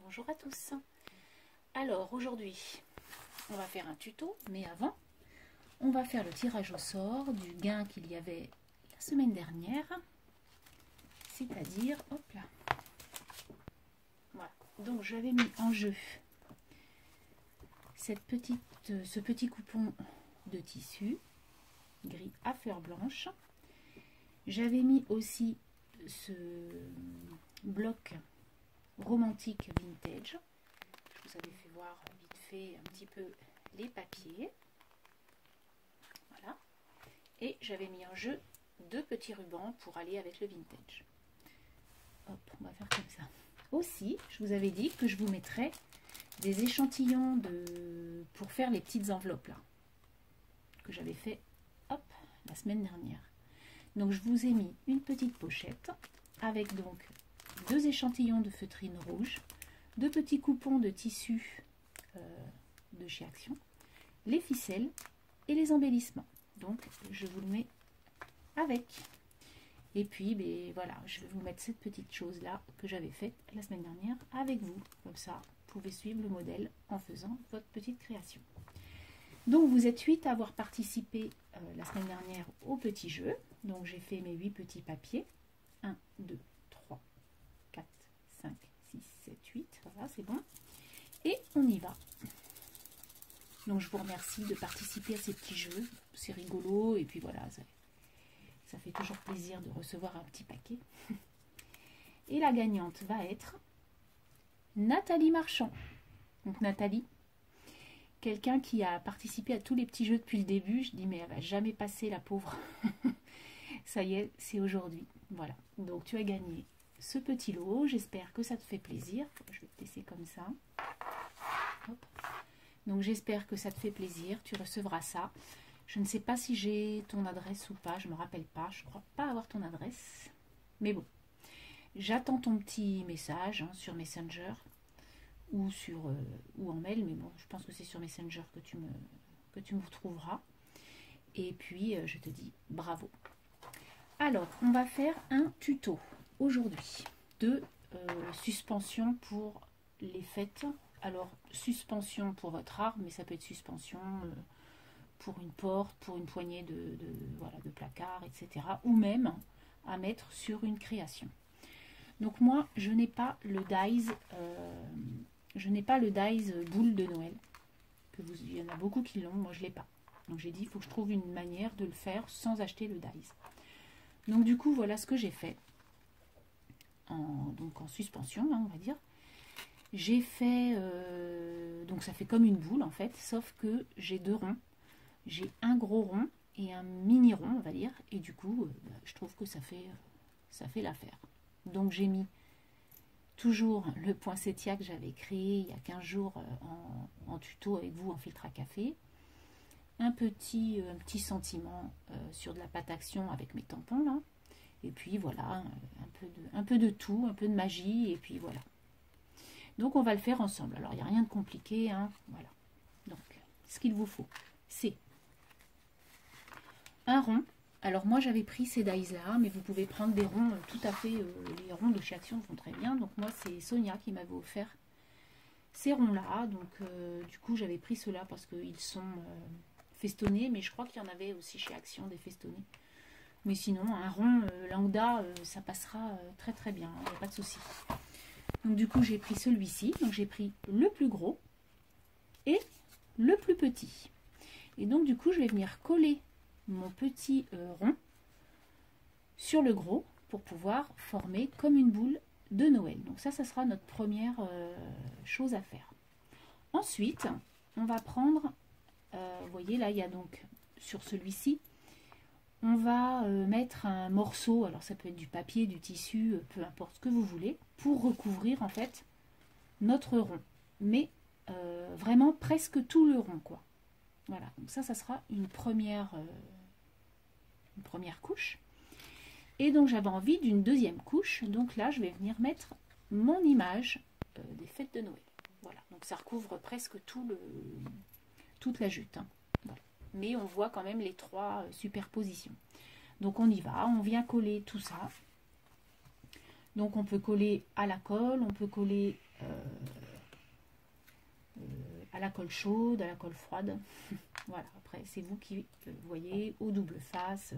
Bonjour à tous. Alors aujourd'hui, on va faire un tuto, mais avant, on va faire le tirage au sort du gain qu'il y avait la semaine dernière, c'est-à-dire, hop là, voilà. Donc j'avais mis en jeu ce petit coupon de tissu gris à fleurs blanches. J'avais mis aussi ce bloc romantique vintage. Je vous avais fait voir vite fait un petit peu les papiers. Voilà. Et j'avais mis en jeu deux petits rubans pour aller avec le vintage. Hop, on va faire comme ça. Aussi, je vous avais dit que je vous mettrais des échantillons pour faire les petites enveloppes là, que j'avais fait hop, la semaine dernière. Donc je vous ai mis une petite pochette avec donc deux échantillons de feutrine rouge, deux petits coupons de tissu de chez Action, les ficelles et les embellissements. Donc je vous le mets avec. Et puis ben, voilà, je vais vous mettre cette petite chose là que j'avais faite la semaine dernière avec vous. Comme ça, vous pouvez suivre le modèle en faisant votre petite création. Donc vous êtes 8 à avoir participé la semaine dernière au petit jeu. Donc j'ai fait mes 8 petits papiers. 1, 2, 3, 4, 5, 6, 7, 8. Voilà, c'est bon. Et on y va. Donc je vous remercie de participer à ces petits jeux. C'est rigolo et puis voilà, ça fait toujours plaisir de recevoir un petit paquet. Et la gagnante va être Nathalie Marchand. Donc Nathalie, quelqu'un qui a participé à tous les petits jeux depuis le début. Je dis mais elle va jamais passer la pauvre. Ça y est, c'est aujourd'hui. Voilà. Donc tu as gagné ce petit lot. J'espère que ça te fait plaisir. Je vais te laisser comme ça. Hop. Donc j'espère que ça te fait plaisir. Tu recevras ça. Je ne sais pas si j'ai ton adresse ou pas. Je ne me rappelle pas. Je ne crois pas avoir ton adresse. Mais bon. J'attends ton petit message sur Messenger ou ou en mail. Mais bon, je pense que c'est sur Messenger que tu me retrouveras. Et puis, je te dis bravo. Alors, on va faire un tuto aujourd'hui de suspension pour les fêtes. Alors, suspension pour votre arbre, mais ça peut être suspension pour une porte, pour une poignée de placard, etc. Ou même à mettre sur une création. Donc moi, je n'ai pas le dies, boule de Noël. Il y en a beaucoup qui l'ont, moi je ne l'ai pas. Donc j'ai dit, il faut que je trouve une manière de le faire sans acheter le dies. Donc du coup, voilà ce que j'ai fait. En suspension, hein, on va dire. J'ai fait, donc ça fait comme une boule en fait, sauf que j'ai deux ronds. J'ai un gros rond et un mini rond, on va dire. Et du coup, je trouve que ça fait l'affaire. Donc j'ai mis toujours le poinsettia que j'avais créé il y a 15 jours en tuto avec vous en filtre à café. Un petit sentiment sur de la pâte Action avec mes tampons là. Et puis voilà, un peu de tout, un peu de magie, et puis voilà. Donc on va le faire ensemble. Alors il n'y a rien de compliqué, hein, voilà. Donc ce qu'il vous faut, c'est un rond. Alors moi j'avais pris ces dies là, mais vous pouvez prendre des ronds tout à fait, les ronds de chez Action font très bien. Donc moi c'est Sonia qui m'avait offert ces ronds là. Donc du coup j'avais pris ceux-là parce qu'ils sont festonnés, mais je crois qu'il y en avait aussi chez Action des festonnés. Mais sinon un rond lambda ça passera très très bien, il n'y a pas de souci. Donc du coup j'ai pris celui-ci, donc j'ai pris le plus gros et le plus petit. Et donc du coup je vais venir coller mon petit rond sur le gros pour pouvoir former comme une boule de Noël. Donc ça sera notre première chose à faire. Ensuite, on va prendre, vous voyez là, il y a donc sur celui-ci, on va mettre un morceau, alors ça peut être du papier, du tissu, peu importe ce que vous voulez, pour recouvrir en fait notre rond. Mais vraiment presque tout le rond, quoi. Voilà, donc ça sera une première couche. Et donc j'avais envie d'une deuxième couche. Donc là, je vais venir mettre mon image des fêtes de Noël. Voilà, donc ça recouvre presque toute la jute. Hein. Voilà. Mais on voit quand même les trois superpositions. Donc on y va, on vient coller tout ça. Donc on peut coller à la colle, on peut coller à la colle chaude, à la colle froide. Voilà, après c'est vous qui voyez, au double face,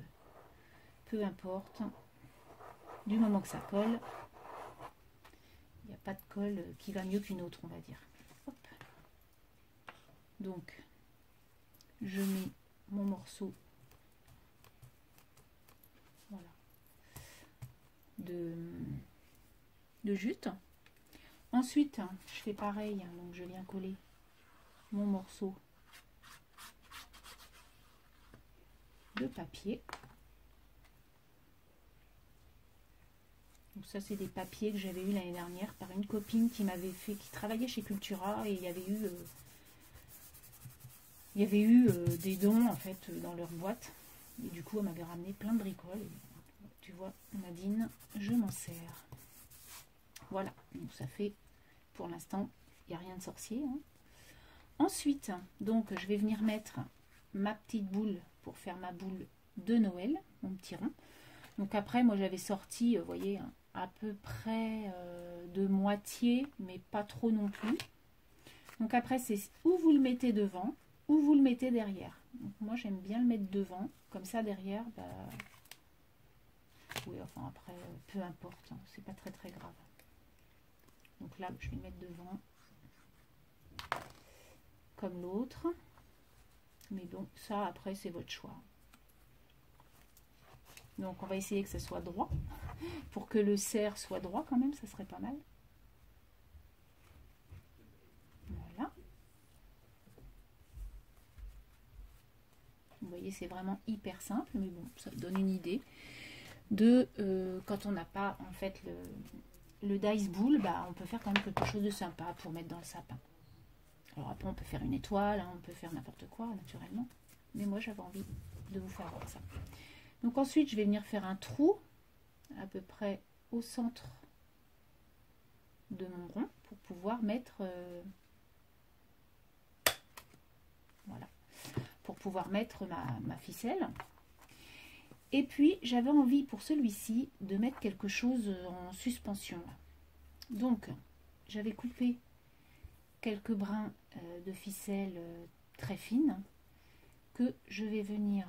peu importe. Du moment que ça colle, il n'y a pas de colle qui va mieux qu'une autre, on va dire. Hop. Donc je mets mon morceau, voilà, de jute. Ensuite, je fais pareil, donc je viens coller mon morceau de papier. Donc ça, c'est des papiers que j'avais eu l'année dernière par une copine qui m'avait fait, qui travaillait chez Cultura, et il y avait eu des dons en fait dans leur boîte, et du coup elle m'avait ramené plein de bricoles. Et, tu vois, Nadine, je m'en sers. Voilà, donc ça fait, pour l'instant, il n'y a rien de sorcier, hein. Ensuite, donc je vais venir mettre ma petite boule pour faire ma boule de Noël, mon petit rond. Donc après, moi j'avais sorti, vous voyez, à peu près de moitié, mais pas trop non plus. Donc après, c'est où vous le mettez devant, ou vous le mettez derrière. Donc moi j'aime bien le mettre devant, comme ça derrière, bah, oui, enfin après, peu importe, hein, c'est pas très très grave. Donc là, je vais le mettre devant, comme l'autre. Mais bon, ça après c'est votre choix. Donc on va essayer que ça soit droit. Pour que le cerf soit droit quand même, ça serait pas mal. Voilà. Vous voyez, c'est vraiment hyper simple, mais bon, ça donne une idée de quand on n'a pas en fait le dice bowl, bah, on peut faire quand même quelque chose de sympa pour mettre dans le sapin. Alors après, on peut faire une étoile, hein, on peut faire n'importe quoi naturellement, mais moi j'avais envie de vous faire voir ça. Donc ensuite, je vais venir faire un trou à peu près au centre de mon rond pour pouvoir mettre voilà, pour pouvoir mettre ma ficelle. Et puis j'avais envie pour celui-ci de mettre quelque chose en suspension. Donc j'avais coupé quelques brins de ficelle très fines que je vais venir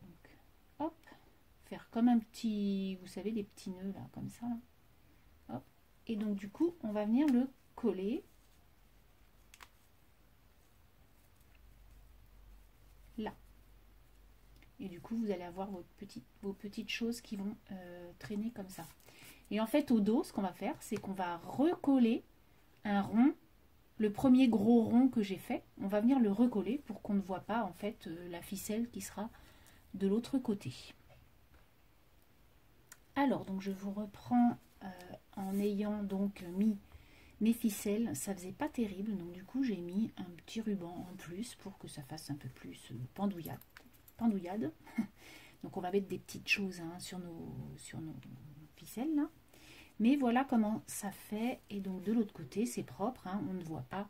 donc, hop, faire comme un petit, vous savez, des petits nœuds là, comme ça. Hop. Et donc du coup, on va venir le coller là. Et du coup, vous allez avoir vos petites choses qui vont traîner comme ça. Et en fait, au dos, ce qu'on va faire, c'est qu'on va recoller un rond, le premier gros rond que j'ai fait. On va venir le recoller pour qu'on ne voit pas en fait la ficelle qui sera de l'autre côté. Alors, donc je vous reprends en ayant donc mis mes ficelles. Ça faisait pas terrible, donc du coup, j'ai mis un petit ruban en plus pour que ça fasse un peu plus pendouillade. Donc on va mettre des petites choses hein, sur nos ficelles là. Mais voilà comment ça fait. Et donc de l'autre côté c'est propre, hein, on ne voit pas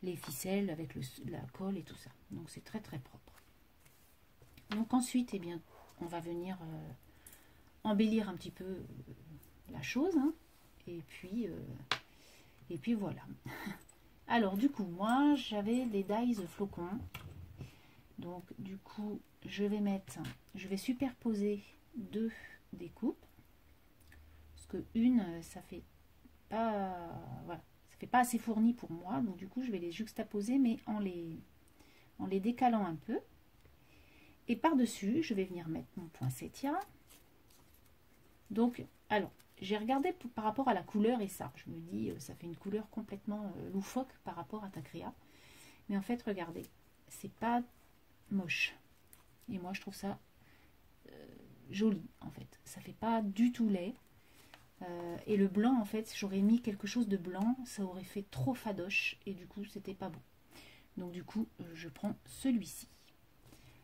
les ficelles avec la colle et tout ça. Donc c'est très très propre. Donc ensuite eh bien on va venir embellir un petit peu la chose hein, et puis voilà. Alors du coup moi j'avais des dies flocons. Donc du coup je vais superposer deux découpes parce que une ça fait pas voilà, ça fait pas assez fourni pour moi, donc du coup je vais les juxtaposer mais en les décalant un peu, et par dessus je vais venir mettre mon poinsettia. Donc alors j'ai regardé par rapport à la couleur et ça je me dis ça fait une couleur complètement loufoque par rapport à Tacrea, mais en fait regardez, c'est pas moche et moi je trouve ça joli en fait, ça fait pas du tout laid et le blanc en fait j'aurais mis quelque chose de blanc, ça aurait fait trop fadoche et du coup c'était pas beau, donc du coup je prends celui-ci.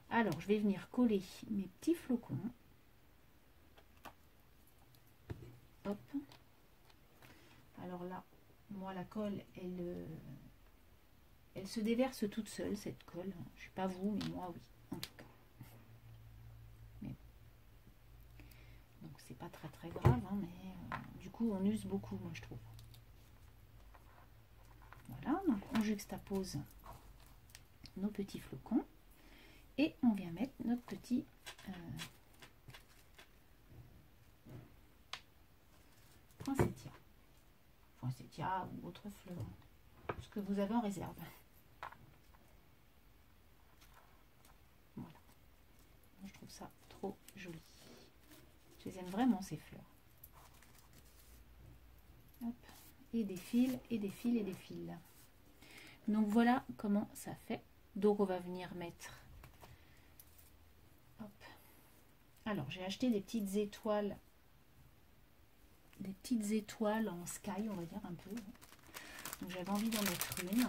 Alors je vais venir coller mes petits flocons, hop, alors là moi la colle elle se déverse toute seule cette colle, je sais pas vous mais moi oui en tout cas. pas très grave, hein, mais du coup on use beaucoup, moi je trouve. Voilà, donc on juxtapose nos petits flocons et on vient mettre notre petit poinsettia ou autre fleur, ce que vous avez en réserve. Voilà, je trouve ça trop joli. Je les aime vraiment ces fleurs. Hop. Et des fils, et des fils, et des fils. Donc voilà comment ça fait. Donc on va venir mettre. Hop. Alors j'ai acheté des petites étoiles en sky, on va dire un peu. Donc j'avais envie d'en mettre une.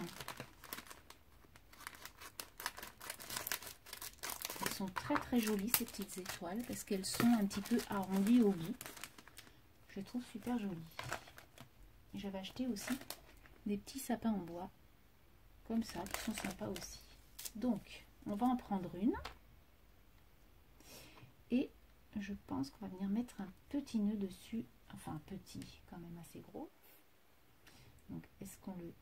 Elles sont très jolies ces petites étoiles parce qu'elles sont un petit peu arrondies au bout. Je les trouve super jolies. J'avais acheté aussi des petits sapins en bois comme ça qui sont sympas aussi. Donc on va en prendre une et je pense qu'on va venir mettre un petit nœud dessus, enfin un petit quand même assez gros. Donc est-ce qu'on le...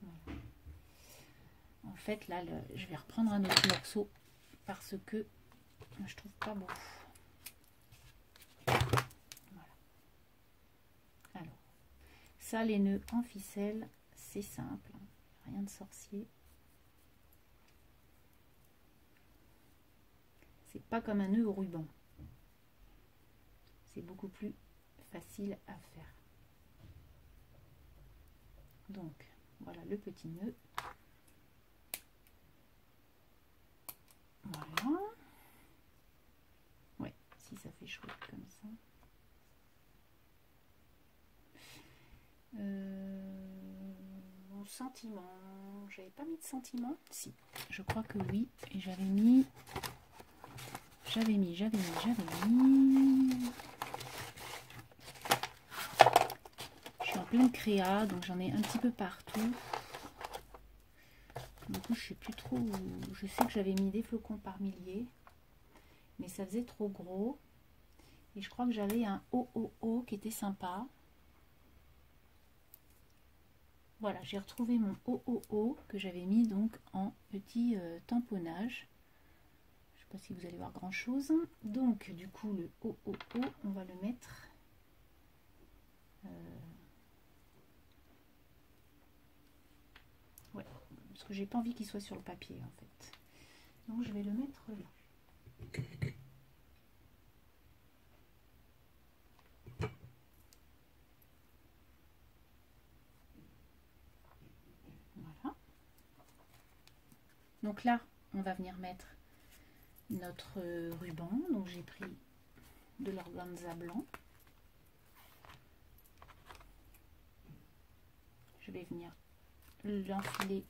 Voilà. En fait là je vais reprendre un autre morceau parce que je trouve pas beau. Voilà. Alors ça, les nœuds en ficelle, c'est simple, rien de sorcier. C'est pas comme un nœud au ruban. C'est beaucoup plus facile à faire. Donc, voilà le petit nœud. Voilà. Ouais, si ça fait chouette comme ça. Mon sentiment. J'avais pas mis de sentiment? Si, je crois que oui. Et j'avais mis. J'avais mis. Je suis en pleine créa, donc j'en ai un petit peu partout. Du coup, je sais plus trop où... Je sais que j'avais mis des flocons par millier, mais ça faisait trop gros. Et je crois que j'avais un OOO qui était sympa. Voilà, j'ai retrouvé mon OOO que j'avais mis donc en petit tamponnage. Je ne sais pas si vous allez voir grand chose. Donc du coup le OOO, on va le mettre ouais, parce que j'ai pas envie qu'il soit sur le papier en fait. Donc je vais le mettre là. Voilà. Donc là, on va venir mettre notre ruban. Donc j'ai pris de l'organza blanc. Je vais venir l'enfiler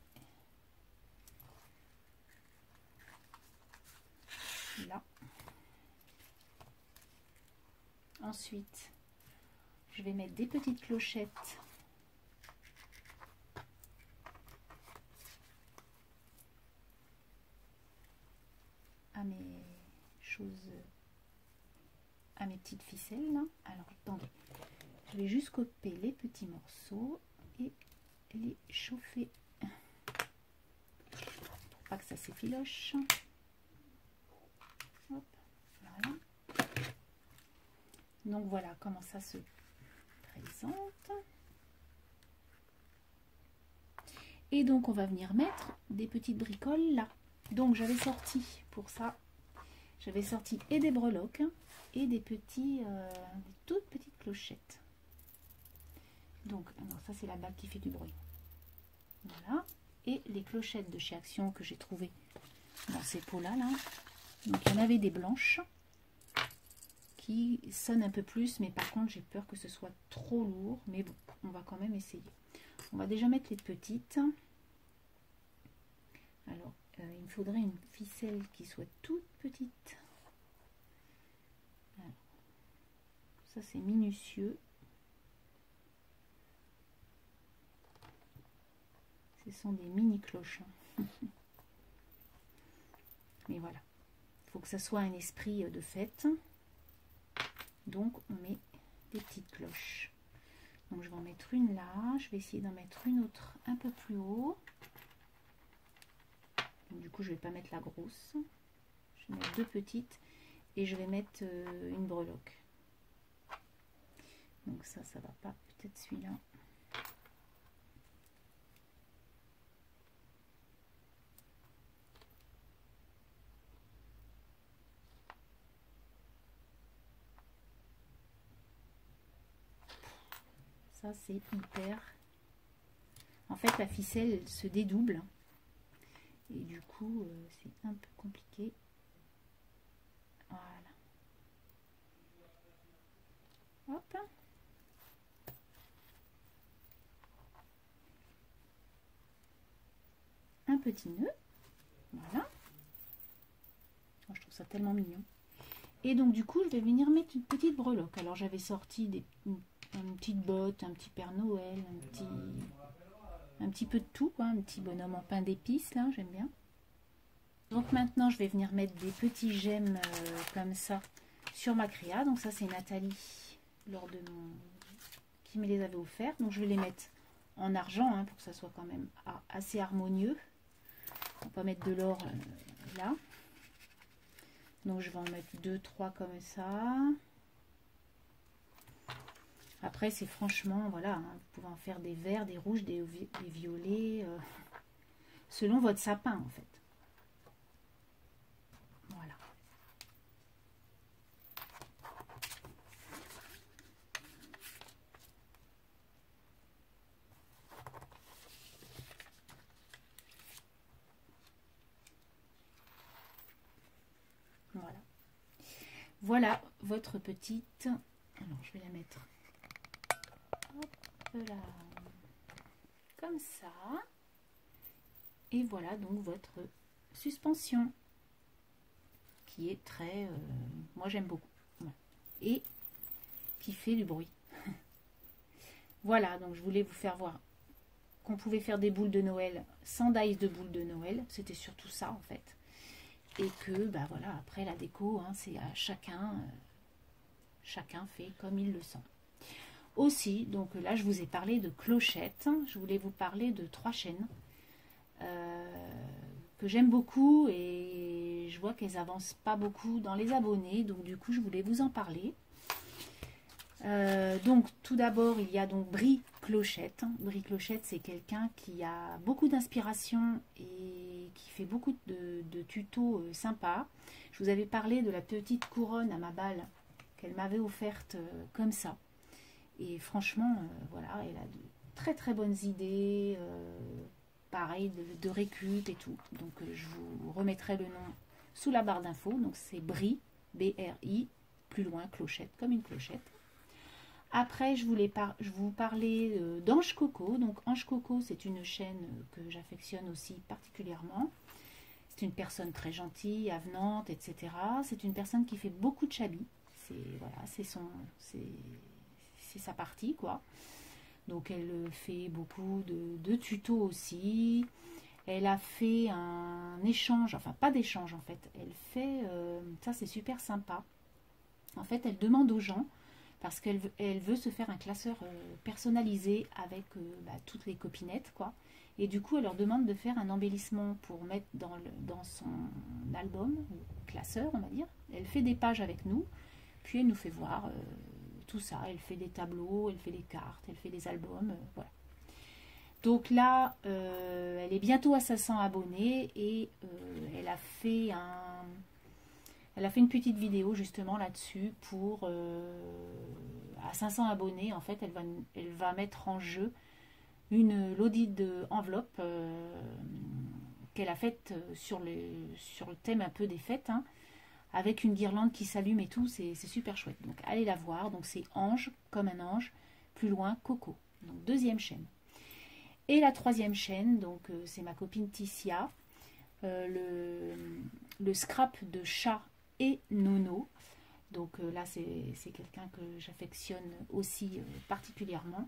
là. Ensuite, je vais mettre des petites clochettes à mes choses, à mes petites ficelles là. Alors attendez, je vais juste couper les petits morceaux et les chauffer pour pas que ça s'effiloche. Hop, voilà. Donc voilà comment ça se présente. Et donc on va venir mettre des petites bricoles là. Donc j'avais sorti pour ça, j'avais sorti et des breloques et des petits, des toutes petites clochettes. Donc alors ça c'est la bague qui fait du bruit. Voilà. Et les clochettes de chez Action que j'ai trouvées dans ces pots là. Donc il y en avait des blanches qui sonnent un peu plus, mais par contre j'ai peur que ce soit trop lourd. Mais bon, on va quand même essayer. On va déjà mettre les petites. Alors il me faudrait une ficelle qui soit toute petite. Alors, ça c'est minutieux. Ce sont des mini cloches. Mais voilà, il faut que ça soit un esprit de fête. Donc on met des petites cloches. Donc je vais en mettre une là, je vais essayer d'en mettre une autre un peu plus haut. Donc, du coup je vais pas mettre la grosse, je vais mettre deux petites et je vais mettre une breloque. Donc ça va pas, peut-être celui-là. Ça c'est hyper... En fait la ficelle elle se dédouble. Et du coup c'est un peu compliqué. Voilà. Hop. Un petit nœud. Voilà. Oh, je trouve ça tellement mignon. Et donc du coup je vais venir mettre une petite breloque. Alors j'avais sorti une petite botte, un petit Père Noël, un petit peu de tout, quoi, un petit bonhomme en pain d'épices, là, j'aime bien. Donc maintenant, je vais venir mettre des petits gemmes comme ça sur ma créa. Donc ça, c'est Nathalie, qui me les avait offerts. Donc je vais les mettre en argent, hein, pour que ça soit quand même assez harmonieux. On va pas mettre de l'or là. Donc je vais en mettre 2-3 comme ça. Après, c'est franchement, voilà, hein, vous pouvez en faire des verts, des rouges, des violets, selon votre sapin, en fait. Voilà. Voilà. Voilà votre petite... Alors, je vais la mettre... Hop là. Comme ça. Et voilà donc votre suspension. Qui est très... moi, j'aime beaucoup. Voilà. Et qui fait du bruit. Voilà, donc je voulais vous faire voir qu'on pouvait faire des boules de Noël sans dice de boules de Noël. C'était surtout ça, en fait. Et que, bah voilà, après la déco, hein, c'est à chacun... chacun fait comme il le sent. Aussi, donc là, je vous ai parlé de clochettes. Je voulais vous parler de 3 chaînes que j'aime beaucoup et je vois qu'elles avancent pas beaucoup dans les abonnés. Donc, du coup, je voulais vous en parler. Donc, tout d'abord, il y a donc Brie Clochette. Brie Clochette, c'est quelqu'un qui a beaucoup d'inspiration et qui fait beaucoup de tutos sympas. Je vous avais parlé de la petite couronne à ma balle qu'elle m'avait offerte comme ça. Et franchement, voilà, elle a de très très bonnes idées, pareil, de récup et tout. Donc je vous remettrai le nom sous la barre d'infos. Donc c'est Brie, B-R-I, plus loin, clochette, comme une clochette. Après, je vous parlais d'Ange Coco. Donc Ange Coco, c'est une chaîne que j'affectionne aussi particulièrement. C'est une personne très gentille, avenante, etc. C'est une personne qui fait beaucoup de chabis. Voilà, c'est sa partie, quoi. Donc elle fait beaucoup de tutos aussi. Elle a fait un échange, enfin pas d'échange en fait. Elle fait, ça c'est super sympa. En fait, elle demande aux gens, parce qu'elle veut se faire un classeur personnalisé avec toutes les copinettes, quoi. Et du coup, elle leur demande de faire un embellissement pour mettre dans son album, classeur, on va dire. Elle fait des pages avec nous, puis elle nous fait voir tout ça. Elle fait des tableaux, elle fait des cartes, elle fait des albums, voilà. Donc là, elle est bientôt à 500 abonnés et elle a fait une petite vidéo justement là-dessus pour à 500 abonnés. En fait, elle va mettre en jeu une l'audit enveloppe qu'elle a faite sur le thème un peu des fêtes, hein, avec une guirlande qui s'allume et tout. C'est super chouette. Donc allez la voir. Donc c'est Ange comme un ange, plus loin Coco. Donc deuxième chaîne. Et la troisième chaîne, donc c'est ma copine Ticia, le scrap de chat et Nono. Donc là c'est quelqu'un que j'affectionne aussi particulièrement.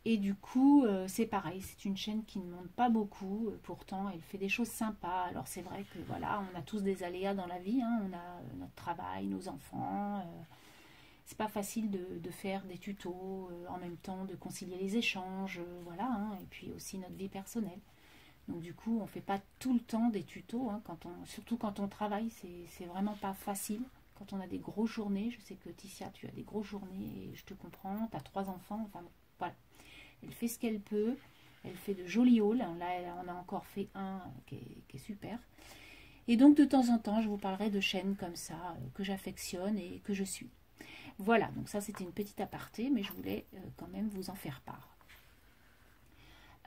Et du coup, c'est pareil, c'est une chaîne qui ne monte pas beaucoup, pourtant elle fait des choses sympas. Alors c'est vrai que voilà, on a tous des aléas dans la vie, hein, on a notre travail, nos enfants. C'est pas facile de faire des tutos, en même temps de concilier les échanges, voilà, hein, et puis aussi notre vie personnelle. Donc du coup, on fait pas tout le temps des tutos, hein, surtout quand on travaille, c'est vraiment pas facile. Quand on a des grosses journées, je sais que Ticia, tu as des grosses journées, et je te comprends, tu as 3 enfants, enfin bon, voilà. Elle fait ce qu'elle peut, elle fait de jolis hauls. Là, on a encore fait un qui est super. Et donc, de temps en temps, je vous parlerai de chaînes comme ça, que j'affectionne et que je suis. Voilà, donc ça, c'était une petite aparté, mais je voulais quand même vous en faire part.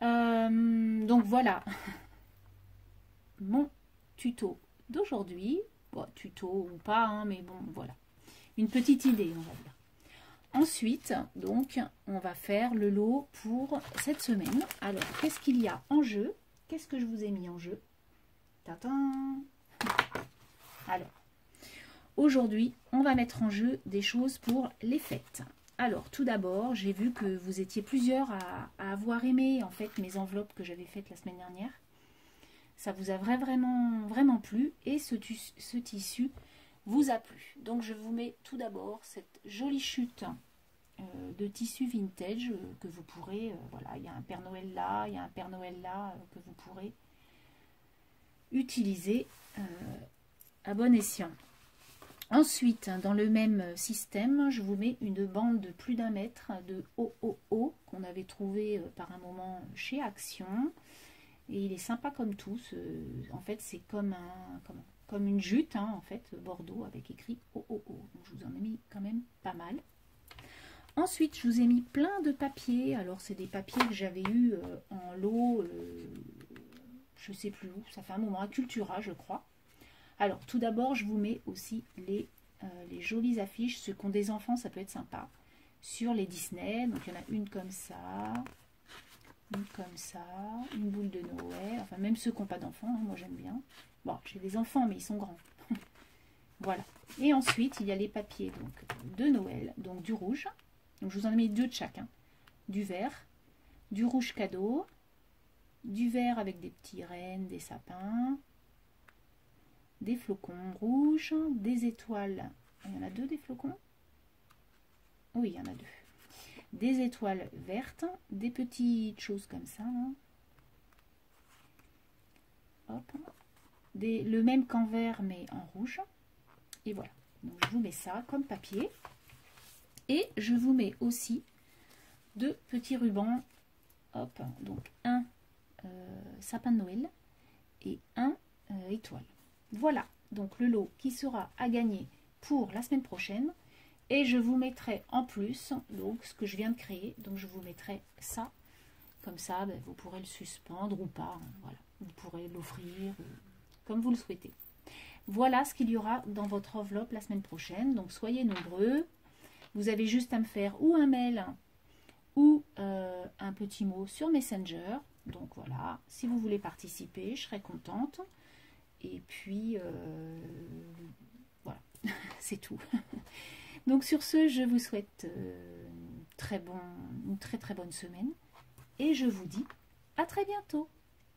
Donc, voilà mon tuto d'aujourd'hui. Bon, tuto ou pas, hein, mais bon, voilà. Une petite idée, on va dire. Ensuite, donc, on va faire le lot pour cette semaine. Alors, qu'est-ce qu'il y a en jeu? Qu'est-ce que je vous ai mis en jeu? Tadam! Alors, aujourd'hui, on va mettre en jeu des choses pour les fêtes. Alors, tout d'abord, j'ai vu que vous étiez plusieurs à avoir aimé, en fait, mes enveloppes que j'avais faites la semaine dernière. Ça vous a vraiment plu et ce tissu vous a plu. Donc, je vous mets tout d'abord cette jolie chute de tissu vintage que vous pourrez, voilà, il y a un Père Noël là, il y a un Père Noël là que vous pourrez utiliser à bon escient. Ensuite, dans le même système, je vous mets une bande de plus d'1 mètre de OOO qu'on avait trouvé par un moment chez Action. Et il est sympa comme tout. En fait, c'est comme une jute, hein, en fait, Bordeaux, avec écrit OOO. Donc, je vous en ai mis quand même pas mal. Ensuite, je vous ai mis plein de papiers. Alors, c'est des papiers que j'avais eu en lot, je ne sais plus où, ça fait un moment, à Cultura, je crois. Alors, tout d'abord, je vous mets aussi les jolies affiches. Ceux qui ont des enfants, ça peut être sympa. Sur les Disney, donc il y en a une comme ça, une boule de Noël. Enfin, même ceux qui n'ont pas d'enfants, hein, moi j'aime bien. Bon, j'ai des enfants, mais ils sont grands. Voilà. Et ensuite, il y a les papiers donc, de Noël, donc du rouge. Donc, je vous en ai mis 2 de chacun. Du vert, du rouge cadeau, du vert avec des petits rennes, des sapins, des flocons rouges, des étoiles. Il y en a 2 des flocons? Oui, il y en a 2. Des étoiles vertes, des petites choses comme ça. Hein. Hop. Le même qu'en vert, mais en rouge. Et voilà. Donc, je vous mets ça comme papier. Et je vous mets aussi 2 petits rubans. Hop. Donc, un sapin de Noël et un étoile. Voilà. Donc, le lot qui sera à gagner pour la semaine prochaine. Et je vous mettrai en plus, donc, ce que je viens de créer. Donc, je vous mettrai ça. Comme ça, ben, vous pourrez le suspendre ou pas. Hein, voilà. Vous pourrez l'offrir comme vous le souhaitez. Voilà ce qu'il y aura dans votre enveloppe la semaine prochaine. Donc, soyez nombreux. Vous avez juste à me faire ou un mail ou un petit mot sur Messenger. Donc, voilà. Si vous voulez participer, je serai contente. Et puis, voilà. C'est tout. Donc sur ce, je vous souhaite une très bonne semaine et je vous dis à très bientôt.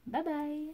Bye bye.